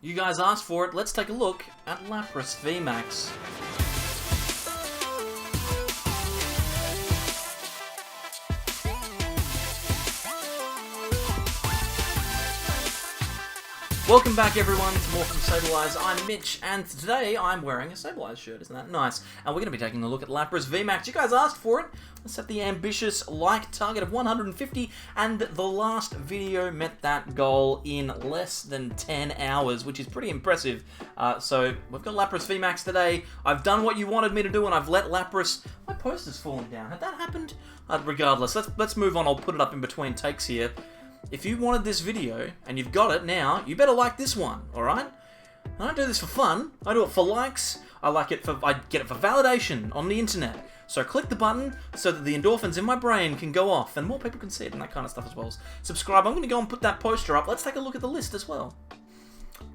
You guys asked for it, let's take a look at Lapras VMAX. Welcome back everyone to more from Sableye. I'm Mitch, and today I'm wearing a Sableye shirt. Isn't that nice? And we're going to be taking a look at Lapras VMAX. You guys asked for it. Let's set the ambitious like target of 150, and the last video met that goal in less than 10 hours, which is pretty impressive. So we've got Lapras VMAX today. I've done what you wanted me to do, and I've let Lapras... My poster's fallen down. Had that happened? Regardless, let's move on. I'll put it up in between takes here. If you wanted this video, and you've got it now, you better like this one, alright? I don't do this for fun, I do it for likes, I get it for validation on the internet. So click the button so that the endorphins in my brain can go off, and more people can see it and that kind of stuff as well. Subscribe, I'm going to go and put that poster up. Let's take a look at the list as well.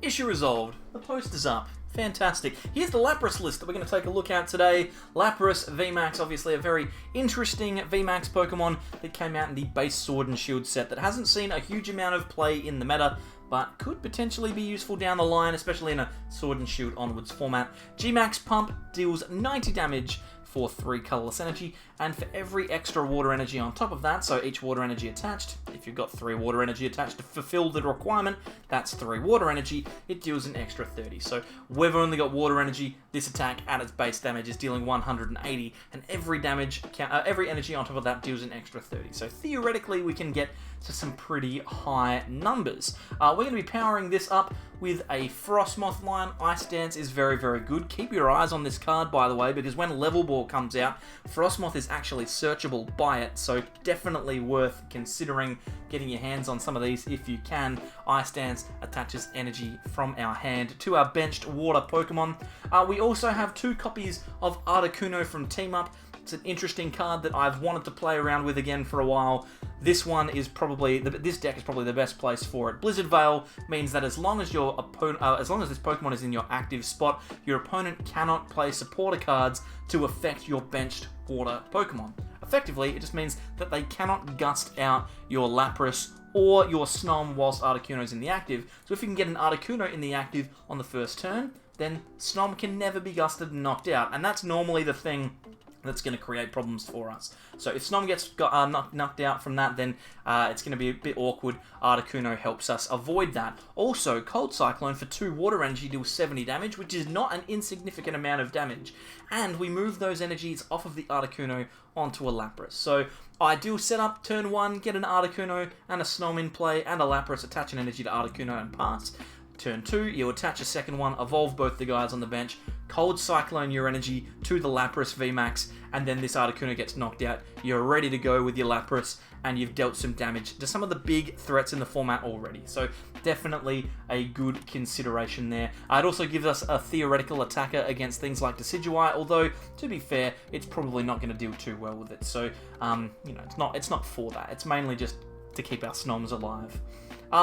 Issue resolved, the poster's up. Fantastic. Here's the Lapras list that we're going to take a look at today. Lapras VMAX, obviously a very interesting VMAX Pokemon that came out in the base Sword and Shield set that hasn't seen a huge amount of play in the meta, but could potentially be useful down the line, especially in a Sword and Shield onwards format. G-Max Pump deals 90 damage for 3 colourless energy, and for every extra water energy on top of that, so each water energy attached, if you've got 3 water energy attached to fulfill the requirement, that's 3 water energy, it deals an extra 30. So we've only got water energy, this attack at its base damage is dealing 180, and every energy on top of that deals an extra 30. So theoretically we can get to some pretty high numbers. We're going to be powering this up with a Frosmoth line. Ice Dance is very, very good. Keep your eyes on this card, by the way, because when Level Ball comes out, Frosmoth is actually searchable by it, so definitely worth considering getting your hands on some of these if you can. Ice Dance attaches energy from our hand to our benched water Pokemon. We also have 2 copies of Articuno from Team Up. It's an interesting card that I've wanted to play around with again for a while. This deck is probably the best place for it. Blizzard Veil means that as long as this Pokemon is in your active spot, your opponent cannot play supporter cards to affect your benched water Pokemon. Effectively, it just means that they cannot gust out your Lapras or your Snom whilst Articuno's in the active. So if you can get an Articuno in the active on the first turn, then Snom can never be gusted and knocked out. And that's normally the thing that's going to create problems for us. So if Snom gets knocked out from that, then it's going to be a bit awkward. Articuno helps us avoid that. Also, Cold Cyclone for 2 water energy deals 70 damage, which is not an insignificant amount of damage. And we move those energies off of the Articuno onto a Lapras. So ideal setup, turn 1, get an Articuno and a Snom in play, and a Lapras, attach an energy to Articuno and pass. Turn 2, you attach a second one, evolve both the guys on the bench, Cold Cyclone your energy to the Lapras VMAX, and then this Articuno gets knocked out. You're ready to go with your Lapras, and you've dealt some damage to some of the big threats in the format already. So definitely a good consideration there. It also gives us a theoretical attacker against things like Decidueye, although, to be fair, it's probably not going to deal too well with it. So, it's not for that. It's mainly just to keep our Snoms alive.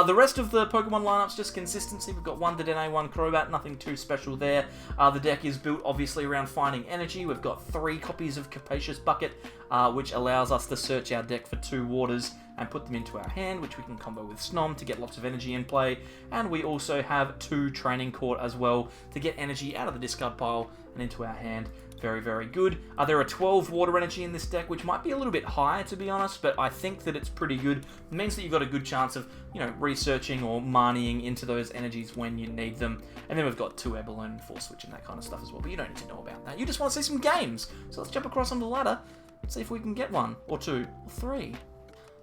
The rest of the Pokemon lineup's just consistency. We've got 1 Dedenne, 1 Crobat, nothing too special there. The deck is built obviously around finding energy. We've got 3 copies of Capacious Bucket, which allows us to search our deck for 2 waters and put them into our hand, which we can combo with Snom to get lots of energy in play. And we also have 2 Training Court as well to get energy out of the discard pile and into our hand. Very, very good. There are 12 water energy in this deck, which might be a little bit high, to be honest, but I think that it's pretty good. It means that you've got a good chance of, researching or moneying into those energies when you need them. And then we've got 2 Air Balloon, Force Switch, and that kind of stuff as well, but you don't need to know about that. You just want to see some games. So let's jump across on the ladder and see if we can get 1, or 2, or 3.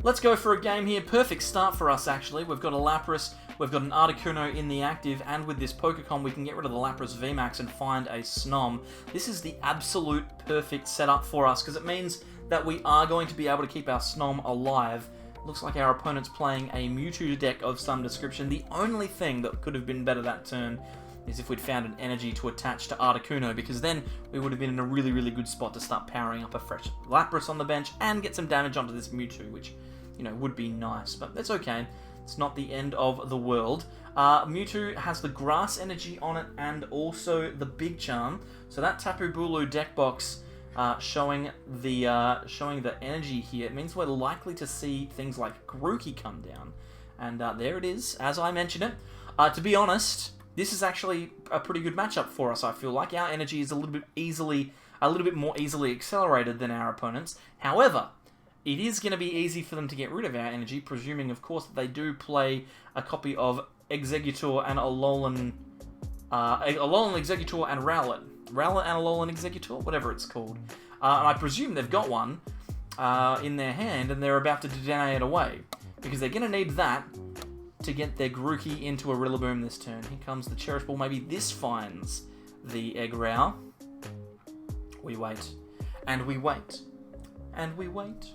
Let's go for a game here. Perfect start for us, actually. We've got a Lapras, we've got an Articuno in the active, and with this Pokecom, we can get rid of the Lapras VMAX and find a Snom. This is the absolute perfect setup for us, because it means that we are going to be able to keep our Snom alive. Looks like our opponent's playing a Mewtwo deck of some description. The only thing that could have been better that turn is if we'd found an energy to attach to Articuno, because then we would have been in a really, really good spot to start powering up a fresh Lapras on the bench and get some damage onto this Mewtwo, which, would be nice, but that's okay. It's not the end of the world. Mewtwo has the grass energy on it and also the Big Charm, so that Tapu Bulu deck box showing the energy here, it means we're likely to see things like Grookey come down, and there it is, as I mentioned it. To be honest, this is actually a pretty good matchup for us, I feel like. Our energy is a little bit more easily accelerated than our opponents. However, it is going to be easy for them to get rid of our energy, presuming, of course, that they do play a copy of Exeggutor and Alolan Exeggutor and Rowlet. Rowlet and Alolan Exeggutor? Whatever it's called. And I presume they've got one in their hand, and they're about to Dedenne it away. Because they're going to need that to get their Grookey into a Rillaboom this turn. Here comes the Cherish Ball. Maybe this finds the Eggrow. We wait. And we wait. And we wait.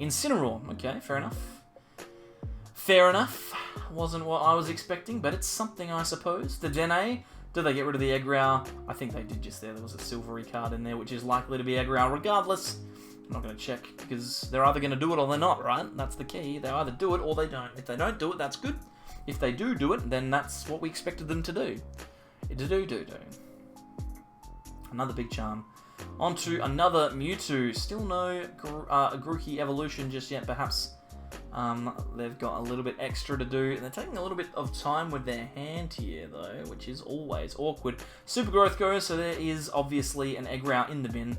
Incineroar. Okay, fair enough. Fair enough. Wasn't what I was expecting, but it's something, I suppose. The Dedenne. Did they get rid of the Eggrow? I think they did just there. There was a silvery card in there, which is likely to be Eggrow regardless. I'm not going to check, because they're either going to do it or they're not, right? That's the key. They either do it or they don't. If they don't do it, that's good. If they do it, then that's what we expected them to do. Do. Another big charm. On to another Mewtwo. Still no Grookey evolution just yet. Perhaps they've got a little bit extra to do. They're taking a little bit of time with their hand here, though, which is always awkward. Super Growth goes, so there is obviously an Eggrow in the bin.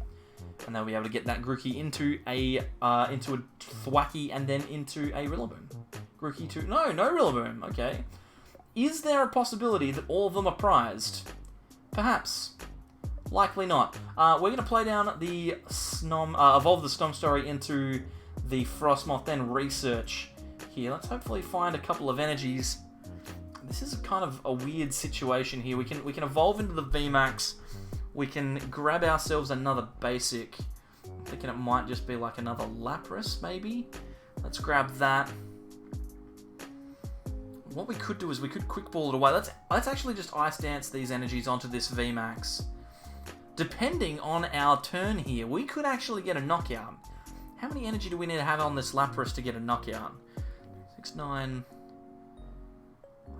And they'll be able to get that Grookey into a Thwackey and then into a Rillaboom. Grookey to... No Rillaboom. Okay. Is there a possibility that all of them are prized? Perhaps. Likely not. We're going to play down the Snom... evolve the Snom story into the Frosmoth, then research here. Let's hopefully find a couple of energies. This is kind of a weird situation here. We can evolve into the VMAX. We can grab ourselves another basic. I'm thinking it might just be like another Lapras, maybe? Let's grab that. What we could do is we could Quick Ball it away. Let's actually just Ice Dance these energies onto this VMAX. Depending on our turn here, we could actually get a knockout. How many energy do we need to have on this Lapras to get a knockout? 6, 9...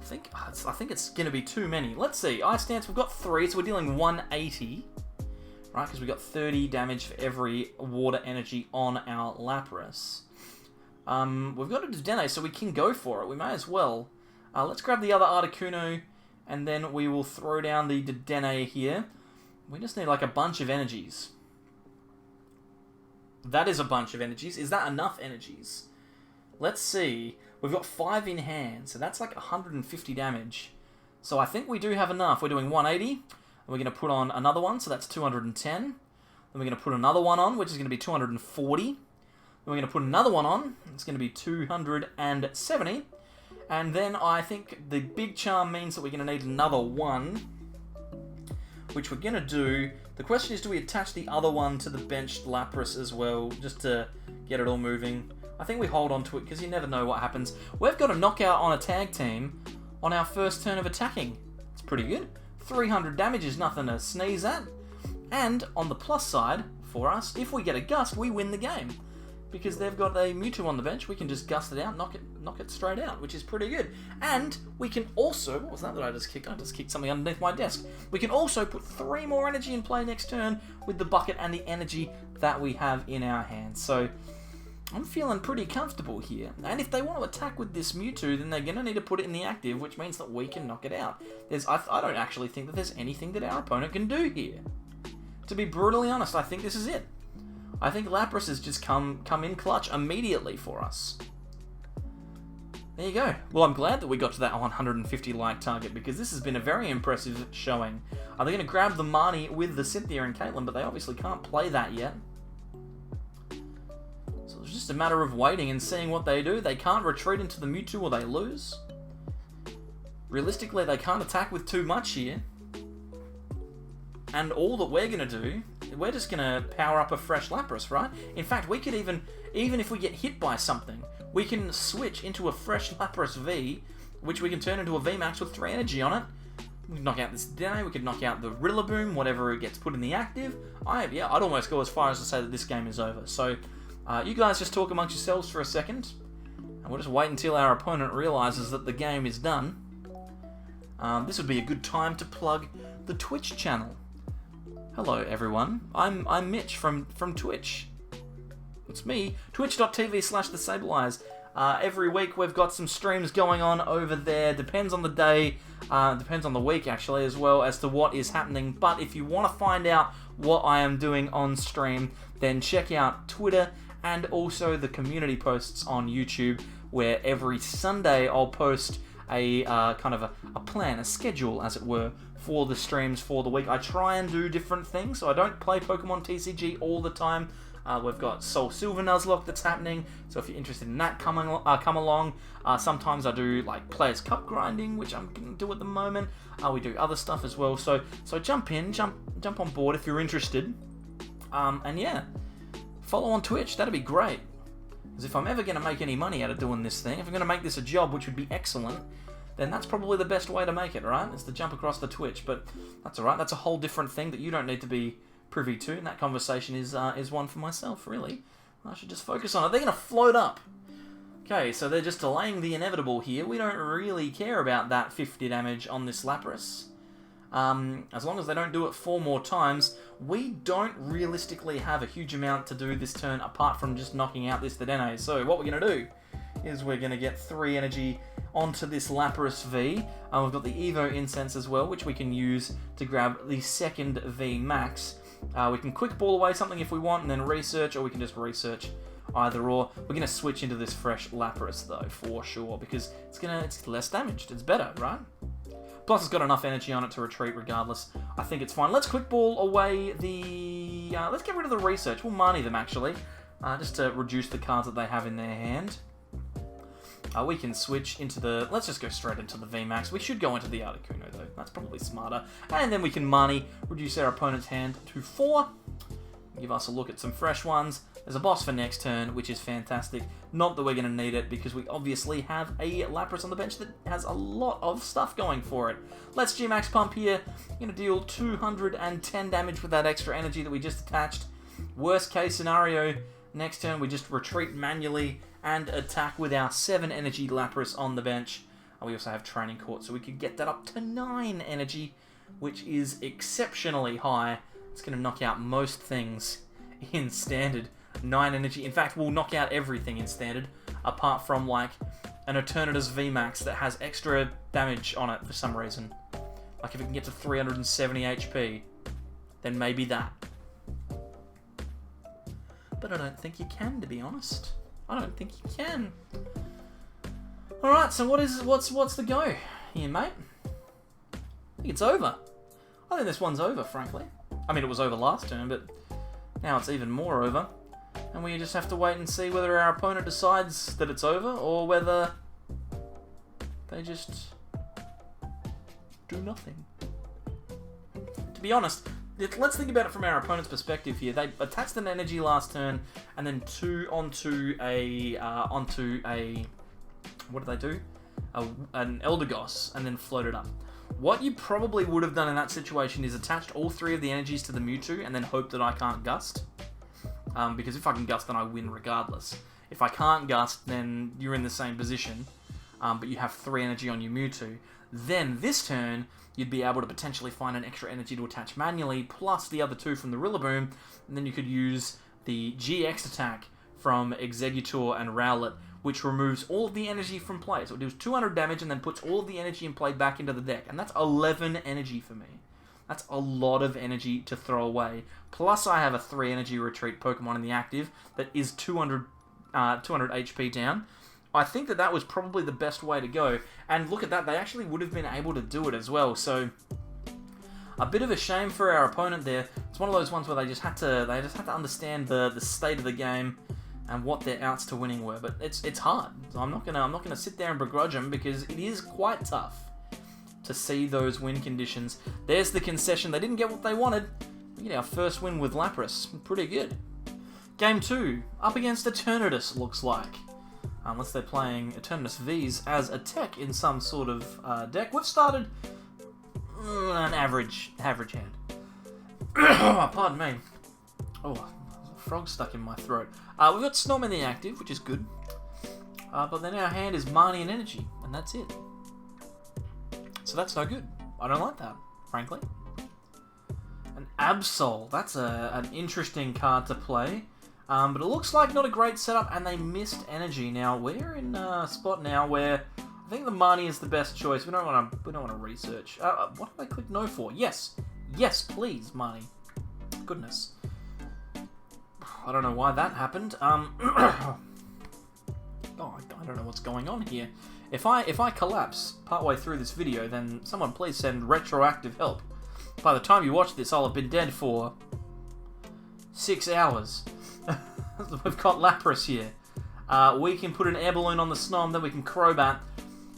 I think it's going to be too many. Let's see. Ice Dance, we've got 3, so we're dealing 180. Right, because we've got 30 damage for every water energy on our Lapras. We've got a Dedenne, so we can go for it. We may as well. Let's grab the other Articuno, and then we will throw down the Dedenne here. We just need like a bunch of energies. That is a bunch of energies. Is that enough energies? Let's see. We've got 5 in hand, so that's like 150 damage. So I think we do have enough. We're doing 180, and we're going to put on another one, so that's 210. Then we're going to put another one on, which is going to be 240. Then we're going to put another one on, it's going to be 270. And then I think the big charm means that we're going to need another one, which we're going to do. The question is, do we attach the other one to the benched Lapras as well, just to get it all moving? I think we hold on to it, because you never know what happens. We've got a knockout on a tag team on our first turn of attacking. It's pretty good. 300 damage is nothing to sneeze at. And on the plus side, for us, if we get a Gust, we win the game. Because they've got a Mewtwo on the bench, we can just Gust it out, knock it straight out, which is pretty good. And we can also... What was that I just kicked? I just kicked something underneath my desk. We can also put 3 more energy in play next turn with the bucket and the energy that we have in our hands. So... I'm feeling pretty comfortable here. And if they want to attack with this Mewtwo, then they're going to need to put it in the active, which means that we can knock it out. I don't actually think that there's anything that our opponent can do here. To be brutally honest, I think this is it. I think Lapras has just come in clutch immediately for us. There you go. Well, I'm glad that we got to that 150 like target, because this has been a very impressive showing. Are they going to grab the Marnie with the Cynthia and Caitlyn, but they obviously can't play that yet. It's just a matter of waiting and seeing what they do. They can't retreat into the Mewtwo or they lose. Realistically, they can't attack with too much here. And all that we're going to do, we're just going to power up a fresh Lapras, right? In fact, we could even if we get hit by something, we can switch into a fresh Lapras V, which we can turn into a VMAX with 3 energy on it. We can knock out this Dedenne, we could knock out the Rillaboom, whatever it gets put in the active. I'd almost go as far as to say that this game is over. So... you guys just talk amongst yourselves for a second, and we'll just wait until our opponent realizes that the game is done. This would be a good time to plug the Twitch channel. Hello everyone, I'm Mitch from Twitch. It's me, twitch.tv/thesableeyes. Every week we've got some streams going on over there. Depends on the day, depends on the week actually as well as to what is happening. But if you want to find out what I am doing on stream, then check out Twitter and also the community posts on YouTube, where every Sunday I'll post a kind of a plan, a schedule as it were, for the streams for the week. I try and do different things, so I don't play Pokemon TCG all the time. We've got Soul Silver Nuzlocke that's happening, so if you're interested in that, come along. Sometimes I do like Players Cup grinding, which I'm going to do at the moment. We do other stuff as well, so jump on board if you're interested. And yeah, follow on Twitch, that'd be great. Because if I'm ever going to make any money out of doing this thing, if I'm going to make this a job, which would be excellent, then that's probably the best way to make it, right? Is to jump across the Twitch. But that's alright, that's a whole different thing that you don't need to be privy to, and that conversation is one for myself, really. I should just focus on it. They're going to float up. Okay, so they're just delaying the inevitable here. We don't really care about that 50 damage on this Lapras. As long as they don't do it 4 more times, we don't realistically have a huge amount to do this turn apart from just knocking out this Dedenne. So what we're going to do is we're going to get 3 energy onto this Lapras V. We've got the Evo Incense as well, which we can use to grab the second VMAX. We can quick ball away something if we want and then research, or we can just research either or. We're going to switch into this fresh Lapras though, for sure, because it's less damaged. It's better, right? Plus it's got enough energy on it to retreat regardless. I think it's fine. Let's quick ball away the... let's get rid of the research. We'll money them actually, just to reduce the cards that they have in their hand. We can switch into the... Let's just go straight into the VMAX. We should go into the Articuno though. That's probably smarter. And then we can money, reduce our opponent's hand to 4. Give us a look at some fresh ones. There's a boss for next turn, which is fantastic. Not that we're going to need it, because we obviously have a Lapras on the bench that has a lot of stuff going for it. Let's G-Max Pump here. Going to deal 210 damage with that extra energy that we just attached. Worst case scenario, next turn we just retreat manually and attack with our 7 energy Lapras on the bench. We also have Training Court, so we could get that up to 9 energy, which is exceptionally high. It's going to knock out most things in Standard. 9 energy. In fact, we'll knock out everything in Standard, apart from like an Eternatus VMAX that has extra damage on it for some reason. Like if it can get to 370 HP, then maybe that. But I don't think you can, to be honest. I don't think you can. Alright, so what's the go here, mate? I think it's over. I think this one's over, frankly. I mean, it was over last turn, but now it's even more over. And we just have to wait and see whether our opponent decides that it's over, or whether they just do nothing. To be honest, let's think about it from our opponent's perspective here. They attached an energy last turn, and then 2 onto a what did they do? An Eldegoss, and then floated up. What you probably would have done in that situation is attached all 3 of the energies to the Mewtwo, and then hope that I can't Gust. Because if I can Gust, then I win regardless. If I can't Gust, then you're in the same position, but you have 3 energy on your Mewtwo. Then this turn, you'd be able to potentially find an extra energy to attach manually, plus the other 2 from the Rillaboom, and then you could use the GX attack from Exeggutor and Rowlet, which removes all of the energy from play. So it deals 200 damage and then puts all of the energy in play back into the deck. And that's 11 energy for me. That's a lot of energy to throw away. Plus I have a 3 energy retreat Pokemon in the active that is 200 HP down. I think that was probably the best way to go. And look at that, they actually would have been able to do it as well. So a bit of a shame for our opponent there. It's one of those ones where they just had to understand the state of the game and what their outs to winning were. But it's hard. So I'm not gonna sit there and begrudge them, because it is quite tough to see those win conditions. There's the concession. They didn't get what they wanted. We get our first win with Lapras. Pretty good. Game 2, up against Eternatus, looks like. Unless they're playing Eternatus Vs as a tech in some sort of deck. We've started an average hand. Pardon me. Oh, frog stuck in my throat. We've got Snom in the active, which is good. But then our hand is Marnie and Energy, and that's it. So that's no good. I don't like that, frankly. An Absol, that's an interesting card to play. But it looks like not a great setup, and they missed energy. Now we're in a spot now where I think the money is the best choice. We don't want to research. What did I click no for? Yes, yes, please, money. Goodness. I don't know why that happened. Oh, I don't know what's going on here. If I collapse partway through this video, then someone please send retroactive help. By the time you watch this, I'll have been dead for 6 hours. We've got Lapras here. We can put an air balloon on the Snom, then we can Crobat.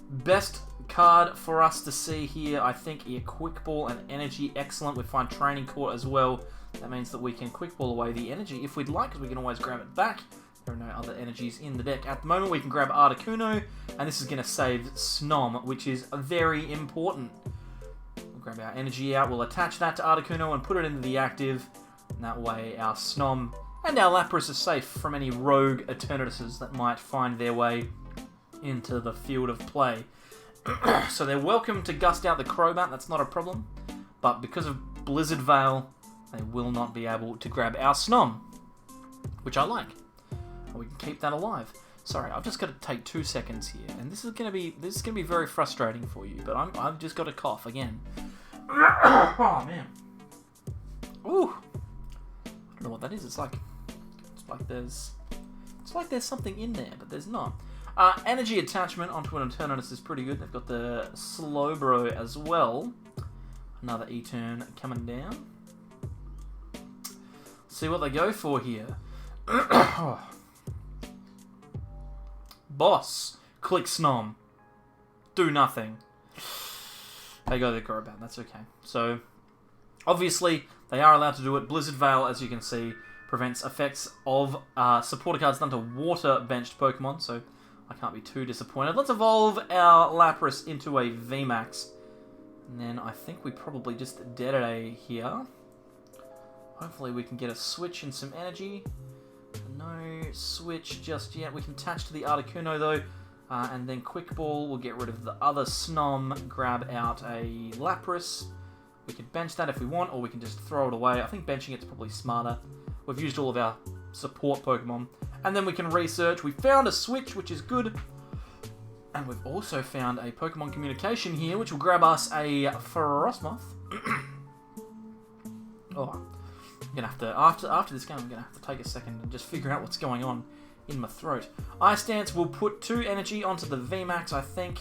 Best card for us to see here, I think, a Quick Ball and Energy. Excellent. We find Training Court as well. That means that we can Quick Ball away the energy if we'd like, because we can always grab it back. There are no other energies in the deck. At the moment, we can grab Articuno, and this is going to save Snom, which is very important. We'll grab our energy out, we'll attach that to Articuno and put it into the active, and that way our Snom and our Lapras are safe from any rogue Eternatus that might find their way into the field of play. So they're welcome to gust out the Crobat, that's not a problem, but because of Blizzard Veil, they will not be able to grab our Snom, which I like. We can keep that alive. Sorry, I've just got to take 2 seconds here, and this is gonna be very frustrating for you. But I've just got to cough again. Oh man. Ooh. I don't know what that is. It's like there's something in there, but there's not. Energy attachment onto an Eternatus is pretty good. They've got the Slowbro as well. Another E-turn coming down. See what they go for here. Boss, click Snom. Do nothing. They go the Crobat, that's okay. So, obviously, they are allowed to do it. Blizzard Veil, as you can see, prevents effects of supporter cards done to water-benched Pokemon, so I can't be too disappointed. Let's evolve our Lapras into a VMAX. And then I think we probably just Dedenne here. Hopefully we can get a switch and some energy. No switch just yet. We can attach to the Articuno though, and then Quick Ball will get rid of the other Snom, grab out a Lapras. We could bench that if we want, or we can just throw it away. I think benching it's probably smarter. We've used all of our support Pokemon. And then we can research. We found a switch, which is good. And we've also found a Pokemon communication here, which will grab us a Frosmoth. Oh. I'm gonna have to, after this game, I'm gonna have to take a second and just figure out what's going on in my throat. Ice Dance will put 2 energy onto the VMAX, I think.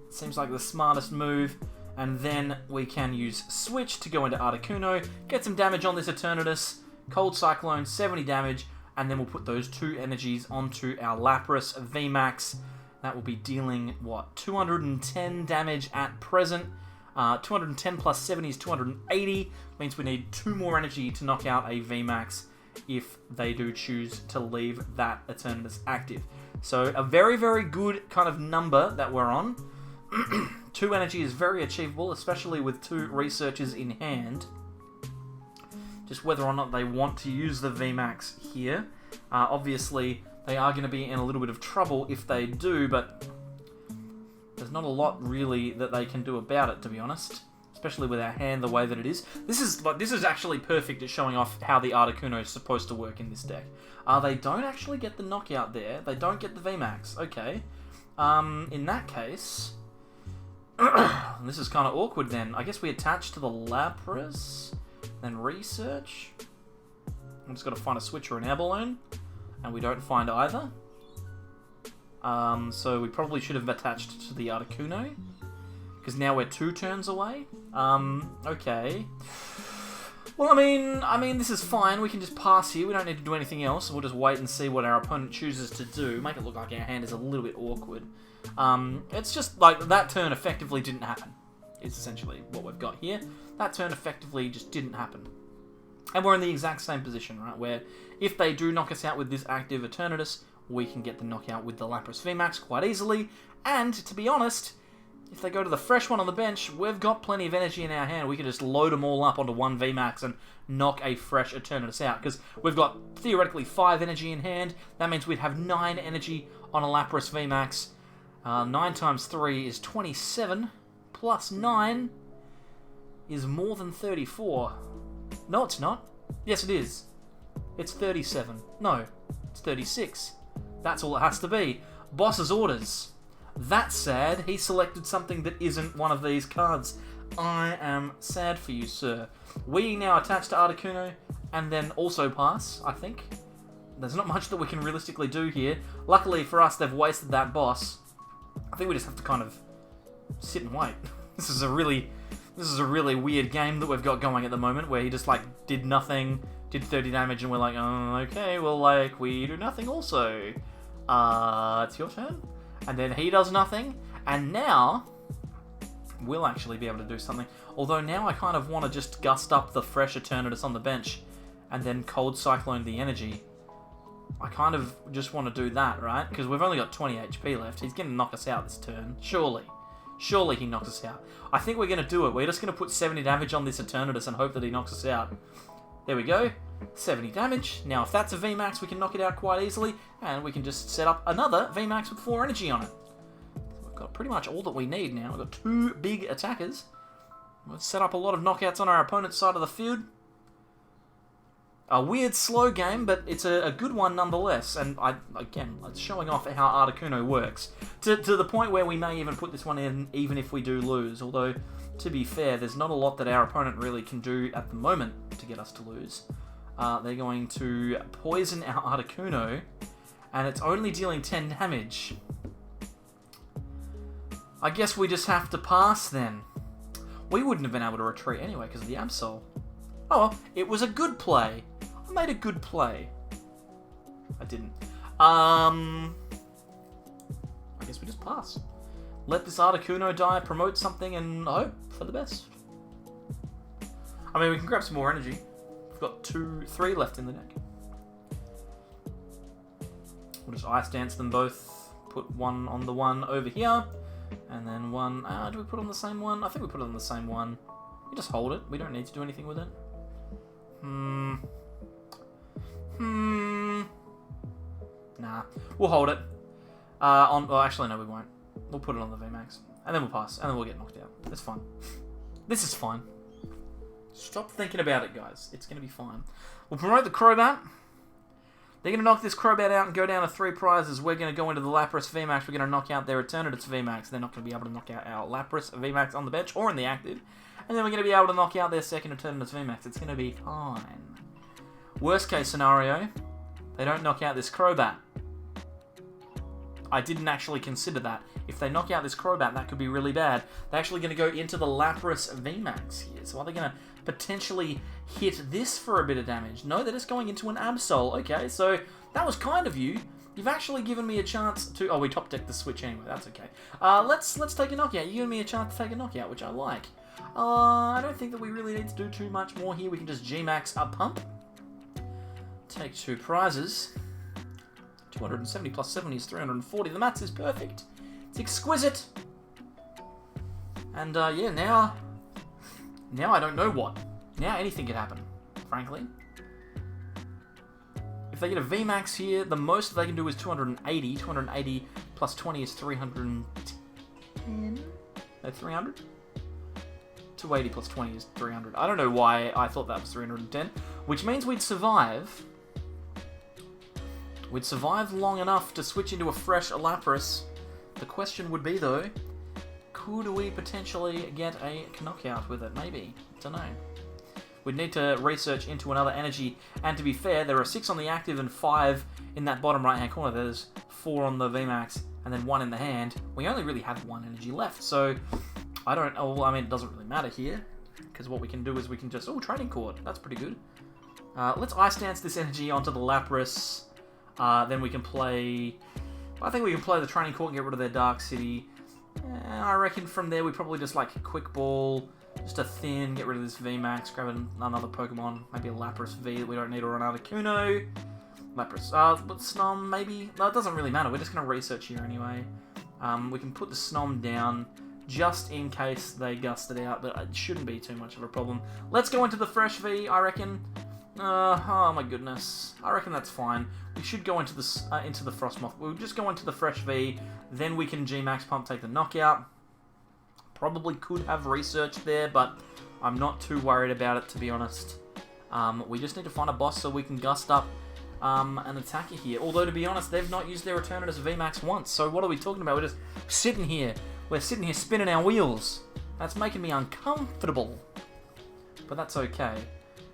Seems like the smartest move. And then we can use Switch to go into Articuno, get some damage on this Eternatus, Cold Cyclone, 70 damage, and then we'll put those 2 energies onto our Lapras VMAX. That will be dealing, what, 210 damage at present. 210 plus 70 is 280, means we need 2 more energy to knock out a VMAX if they do choose to leave that Eternatus active. So a very, very good kind of number that we're on. 2 energy is very achievable, especially with 2 researchers in hand. Just whether or not they want to use the VMAX here. Obviously, they are going to be in a little bit of trouble if they do, but there's not a lot really that they can do about it, to be honest. Especially with our hand the way that it is. This is actually perfect at showing off how the Articuno is supposed to work in this deck. They don't actually get the knockout there. They don't get the VMAX. Okay. In that case, this is kind of awkward then. I guess we attach to the Lapras, then research. I'm just got to find a switch or an air balloon, and we don't find either. So we probably should have attached to the Articuno, because now we're 2 turns away. Okay. Well, I mean, this is fine. We can just pass here. We don't need to do anything else. We'll just wait and see what our opponent chooses to do. Make it look like our hand is a little bit awkward. It's just like that turn effectively didn't happen. Is essentially what we've got here. That turn effectively just didn't happen. And we're in the exact same position, right? Where if they do knock us out with this active Eternatus, we can get the knockout with the Lapras VMAX quite easily. And, to be honest, if they go to the fresh one on the bench, we've got plenty of energy in our hand. We can just load them all up onto 1 VMAX and knock a fresh Eternatus out. Because we've got, theoretically, 5 energy in hand. That means we'd have 9 energy on a Lapras VMAX. 9 times 3 is 27. Plus 9 is more than 34. No, it's not. Yes, it is. It's 37. No, it's 36. That's all it has to be. Boss's orders. That's sad. He selected something that isn't one of these cards. I am sad for you, sir. We now attach to Articuno and then also pass, I think. There's not much that we can realistically do here. Luckily for us, they've wasted that boss. I think we just have to kind of sit and wait. This is a really weird game that we've got going at the moment, where he just like did nothing, did 30 damage, and we're like, oh, okay, well, like, we do nothing also. It's your turn. And then he does nothing, and now we'll actually be able to do something. Although now I kind of want to just gust up the fresh Eternatus on the bench, and then Cold Cyclone the energy. I kind of just want to do that, right? Because we've only got 20 HP left. He's going to knock us out this turn. Surely. Surely he knocks us out. I think we're going to do it. We're just going to put 70 damage on this Eternatus and hope that he knocks us out. There we go. 70 damage. Now, if that's a VMAX, we can knock it out quite easily, and we can just set up another VMAX with 4 energy on it. We've got pretty much all that we need now. We've got 2 big attackers. Let's set up a lot of knockouts on our opponent's side of the field. A weird, slow game, but it's a good one nonetheless. And again, it's showing off how Articuno works. To the point where we may even put this one in, even if we do lose. Although, to be fair, there's not a lot that our opponent really can do at the moment to get us to lose. They're going to poison our Articuno, and it's only dealing 10 damage. I guess we just have to pass then. We wouldn't have been able to retreat anyway because of the Absol. Oh well, it was a good play. I made a good play. I didn't. I guess we just pass. Let this Articuno die, promote something, and hope for the best. I mean, we can grab some more energy. We've got 3 left in the deck. We'll just Ice Dance them both. Put one on the one over here. And then one... do we put on the same one? I think we put it on the same one. We just hold it. We don't need to do anything with it. Nah. We'll hold it. Well, actually, no, we won't. We'll put it on the VMAX. And then we'll pass. And then we'll get knocked out. It's fine. This is fine. Stop thinking about it, guys. It's going to be fine. We'll promote the Crobat. They're going to knock this Crobat out and go down to 3 prizes. We're going to go into the Lapras VMAX. We're going to knock out their Eternatus VMAX. They're not going to be able to knock out our Lapras VMAX on the bench or in the active. And then we're going to be able to knock out their second Eternatus VMAX. It's going to be fine. Worst case scenario, they don't knock out this Crobat. I didn't actually consider that. If they knock out this Crobat, that could be really bad. They're actually going to go into the Lapras VMAX here. So are they going to potentially hit this for a bit of damage? No, they're just going into an Absol. Okay, so that was kind of you. You've actually given me a chance to... Oh, we top-decked the switch anyway. That's okay. Let's take a knockout. You've given me a chance to take a knockout, which I like. I don't think that we really need to do too much more here. We can just G-Max a pump. Take 2 prizes. 270 plus 70 is 340. The maths is perfect. It's exquisite. And yeah, now I don't know what. Now anything could happen, frankly. If they get a VMAX here, the most they can do is 280. 280 plus 20 is 310. No, 300? 280 plus 20 is 300. I don't know why I thought that was 310. Which means we'd survive. We'd survive long enough to switch into a fresh Lapras. The question would be, though, could we potentially get a knockout with it? Maybe. Don't know. We'd need to research into another energy. And to be fair, there are 6 on the active and 5 in that bottom right-hand corner. There's 4 on the VMAX and then 1 in the hand. We only really have 1 energy left, so I don't... Oh, well, I mean, it doesn't really matter here, because what we can do is we can just... Oh, Training Cord. That's pretty good. Let's Ice Dance this energy onto the Lapras. Then we can play... I think we can play the Training Court and get rid of their Dark City. I reckon from there we probably just like Quick Ball, just a Thin, get rid of this VMAX, grab another Pokemon, maybe a Lapras V that we don't need, or an Articuno. Lapras, but Snom maybe? No, it doesn't really matter, we're just going to research here anyway. We can put the Snom down just in case they gust it out, but it shouldn't be too much of a problem. Let's go into the Fresh V, I reckon. Oh my goodness. I reckon that's fine. We should go into the Frosmoth. We'll just go into the Fresh V, then we can G-Max Pump, take the knockout. Probably could have research there, but I'm not too worried about it, to be honest. We just need to find a boss so we can gust up an attacker here. Although, to be honest, they've not used their Eternatus VMAX once. So what are we talking about? We're just sitting here. We're sitting here spinning our wheels. That's making me uncomfortable. But that's okay.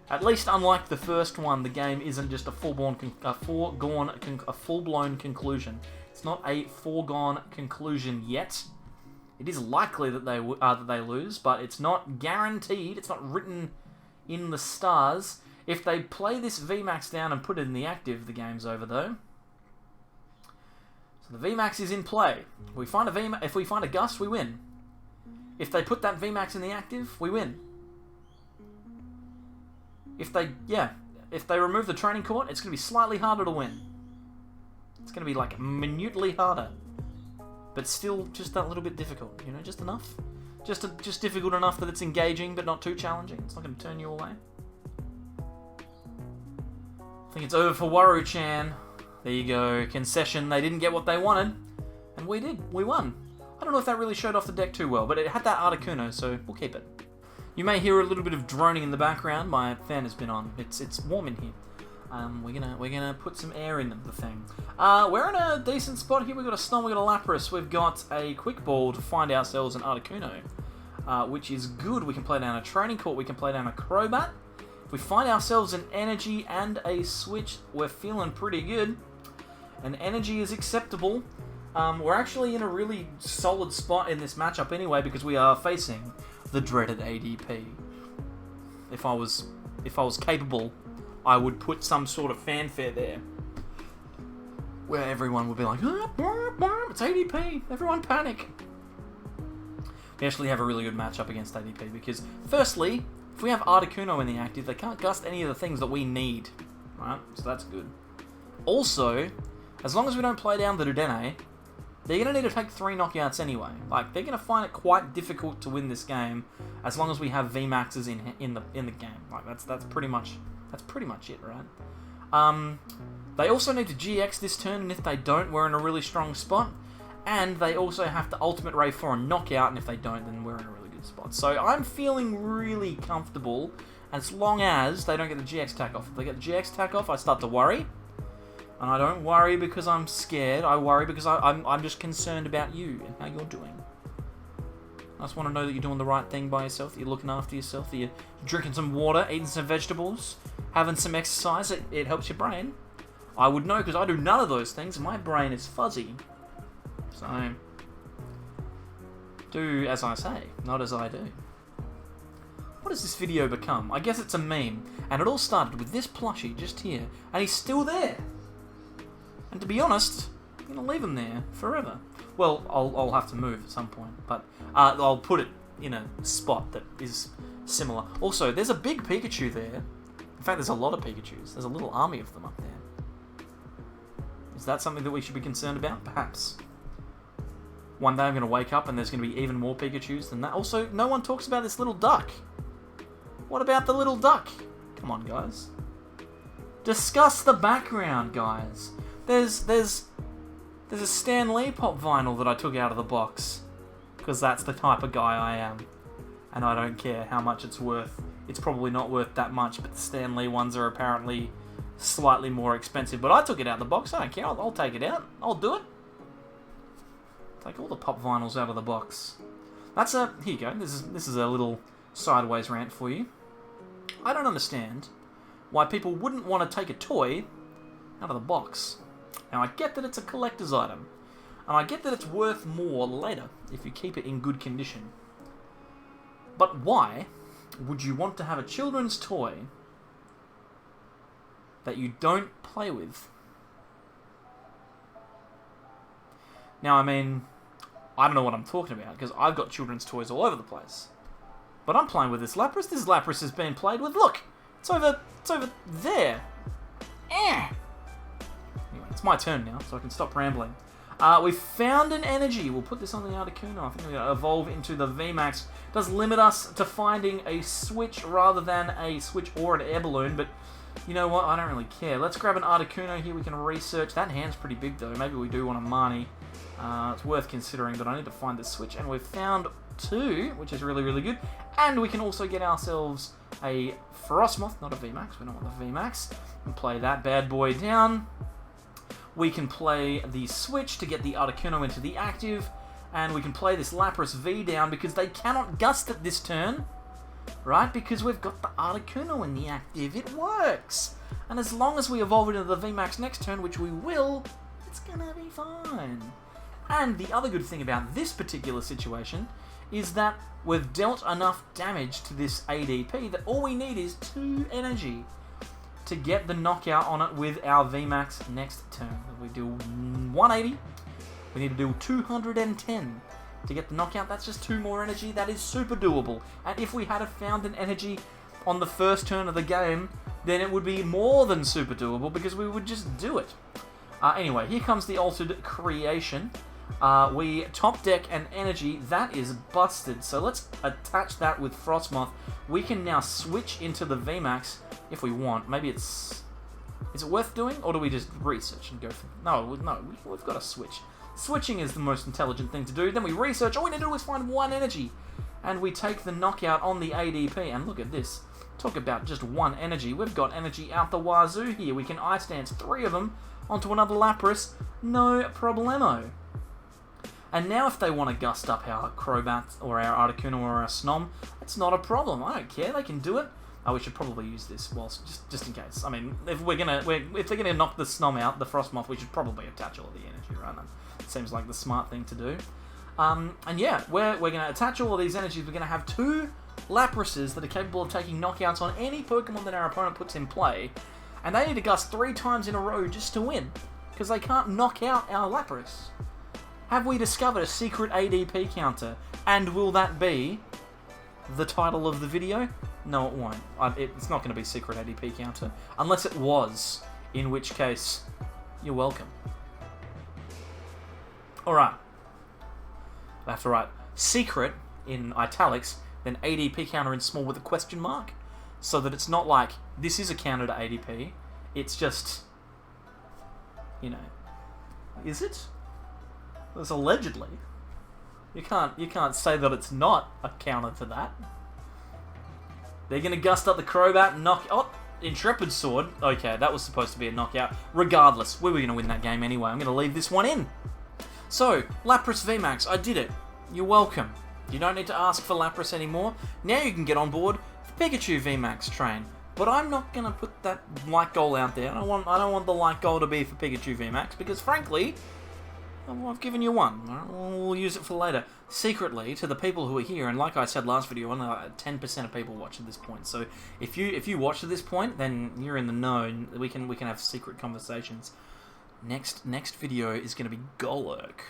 At least, unlike the first one, the game isn't just a full-blown conclusion. It's not a foregone conclusion yet. It is likely that they lose, but it's not guaranteed. It's not written in the stars. If they play this VMAX down and put it in the active, the game's over, though. So the VMAX is in play. If we find a Gust, we win. If they put that VMAX in the active, we win. If they remove the training court, it's going to be slightly harder to win. It's going to be like minutely harder, but still just that little bit difficult. You know, just enough, just difficult enough that it's engaging, but not too challenging. It's not going to turn you away. I think it's over for Waru-chan. There you go, concession. They didn't get what they wanted, and we did. We won. I don't know if that really showed off the deck too well, but it had that Articuno, so we'll keep it. You may hear a little bit of droning in the background. My fan has been on. It's warm in here. We're gonna put some air in the thing. We're in a decent spot here. We've got a Snom, we've got a Lapras, we've got a Quick Ball to find ourselves an Articuno, which is good. We can play down a Training Court. We can play down a Crobat. If we find ourselves an Energy and a Switch, we're feeling pretty good. An Energy is acceptable. We're actually in a really solid spot in this matchup anyway, because we are facing the dreaded ADP. If I was capable, I would put some sort of fanfare there where everyone would be like, it's ADP, everyone panic. We actually have a really good matchup against ADP because, firstly, if we have Articuno in the active, they can't gust any of the things that we need, right? So that's good. Also, as long as we don't play down the Dedenne, they're going to need to take 3 knockouts anyway. Like, they're going to find it quite difficult to win this game as long as we have VMAXs in the game. Like, that's pretty much it, right? They also need to GX this turn, and if they don't, we're in a really strong spot. And they also have to Ultimate Ray for a knockout, and if they don't, then we're in a really good spot. So I'm feeling really comfortable as long as they don't get the GX attack off. If they get the GX attack off, I start to worry. And I don't worry because I'm scared. I worry because I'm just concerned about you and how you're doing. I just want to know that you're doing the right thing by yourself, that you're looking after yourself, that you're drinking some water, eating some vegetables, having some exercise. It helps your brain. I would know because I do none of those things and my brain is fuzzy. So, do as I say, not as I do. What has this video become? I guess it's a meme. And it all started with this plushie just here. And he's still there. And to be honest, I'm going to leave him there forever. Well, I'll have to move at some point, but I'll put it in a spot that is similar. Also, there's a big Pikachu there. In fact, there's a lot of Pikachus. There's a little army of them up there. Is that something that we should be concerned about? Perhaps. One day I'm going to wake up and there's going to be even more Pikachus than that. Also, no one talks about this little duck. What about the little duck? Come on, guys. Discuss the background, guys. There's a Stan Lee pop vinyl that I took out of the box. Because that's the type of guy I am. And I don't care how much it's worth. It's probably not worth that much, but the Stan Lee ones are apparently slightly more expensive. But I took it out of the box. I don't care. I'll take it out. I'll do it. Take all the pop vinyls out of the box. Here you go. This is a little sideways rant for you. I don't understand why people wouldn't want to take a toy out of the box. Now, I get that it's a collector's item, and I get that it's worth more later if you keep it in good condition. But why would you want to have a children's toy that you don't play with? Now, I mean, I don't know what I'm talking about, because I've got children's toys all over the place. But I'm playing with this Lapras. This Lapras has been played with. Look! It's over there. Anyway, it's my turn now, so I can stop rambling. We found an energy. We'll put this on the Articuno. I think we're going to evolve into the VMAX. It does limit us to finding a switch rather than a switch or an air balloon, but you know what? I don't really care. Let's grab an Articuno here. We can research. That hand's pretty big, though. Maybe we do want a Marnie. It's worth considering, but I need to find the switch, and we've found 2, which is really, really good. And we can also get ourselves a Frosmoth, not a VMAX, we don't want the VMAX, and play that bad boy down. We can play the switch to get the Articuno into the active, and we can play this Lapras V down because they cannot gust it this turn, right? Because we've got the Articuno in the active. It works! And as long as we evolve it into the VMAX next turn, which we will, it's gonna be fine. And the other good thing about this particular situation is that we've dealt enough damage to this ADP that all we need is 2 energy to get the knockout on it with our VMAX next turn. If we do 180, we need to do 210 to get the knockout. That's just 2 more energy. That is super doable. And if we had found an energy on the first turn of the game, then it would be more than super doable because we would just do it. Anyway, here comes the altered creation. We top deck an energy. That is busted. So let's attach that with Frosmoth. We can now switch into the VMAX if we want. Maybe it's... Is it worth doing? Or do we just research and go for... No, we've got to switch. Switching is the most intelligent thing to do. Then we research. All we need to do is find 1 energy. And we take the knockout on the ADP. And look at this. Talk about just 1 energy. We've got energy out the wazoo here. We can Ice Dance 3 of them onto another Lapras. No problemo. And now if they want to gust up our Crobat or our Articuno or our Snom, it's not a problem. I don't care. They can do it. Oh, we should probably use this whilst just in case. I mean, if they're gonna knock the Snom out, the Frosmoth, we should probably attach all of the energy, right? That seems like the smart thing to do. And yeah, we're gonna attach all of these energies. We're gonna have 2 Laprases that are capable of taking knockouts on any Pokemon that our opponent puts in play, and they need to gust 3 times in a row just to win, because they can't knock out our Lapras. Have we discovered a secret ADP counter? And will that be the title of the video? No, it won't. It's not going to be secret ADP counter. Unless it was, in which case, you're welcome. Alright. I have to write secret in italics, then ADP counter in small with a question mark, so that it's not like, this is a counter to ADP. It's just, you know, is it? It's allegedly. You can't say that it's not a counter to that. They're gonna gust up the Crobat and knock... Oh, Intrepid Sword. Okay, that was supposed to be a knockout. Regardless, we were gonna win that game anyway. I'm gonna leave this one in. So, Lapras VMAX, I did it. You're welcome. You don't need to ask for Lapras anymore. Now you can get on board the Pikachu VMAX train. But I'm not gonna put that light goal out there. I don't want the light goal to be for Pikachu VMAX because frankly, well, I've given you one. We'll use it for later. Secretly, to the people who are here, and like I said last video, only like 10% of people watch at this point. So if you watch at this point, then you're in the know, and we can have secret conversations. Next video is going to be Golurk.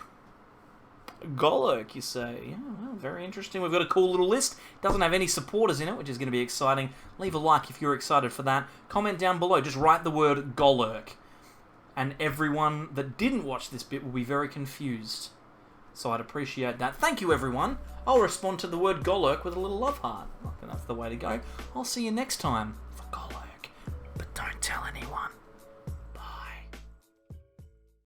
Golurk, you say? Yeah, well, very interesting. We've got a cool little list. Doesn't have any supporters in it, which is going to be exciting. Leave a like if you're excited for that. Comment down below. Just write the word Golurk. And everyone that didn't watch this bit will be very confused. So I'd appreciate that. Thank you, everyone. I'll respond to the word Golurk with a little love heart. I think that's the way to go. I'll see you next time.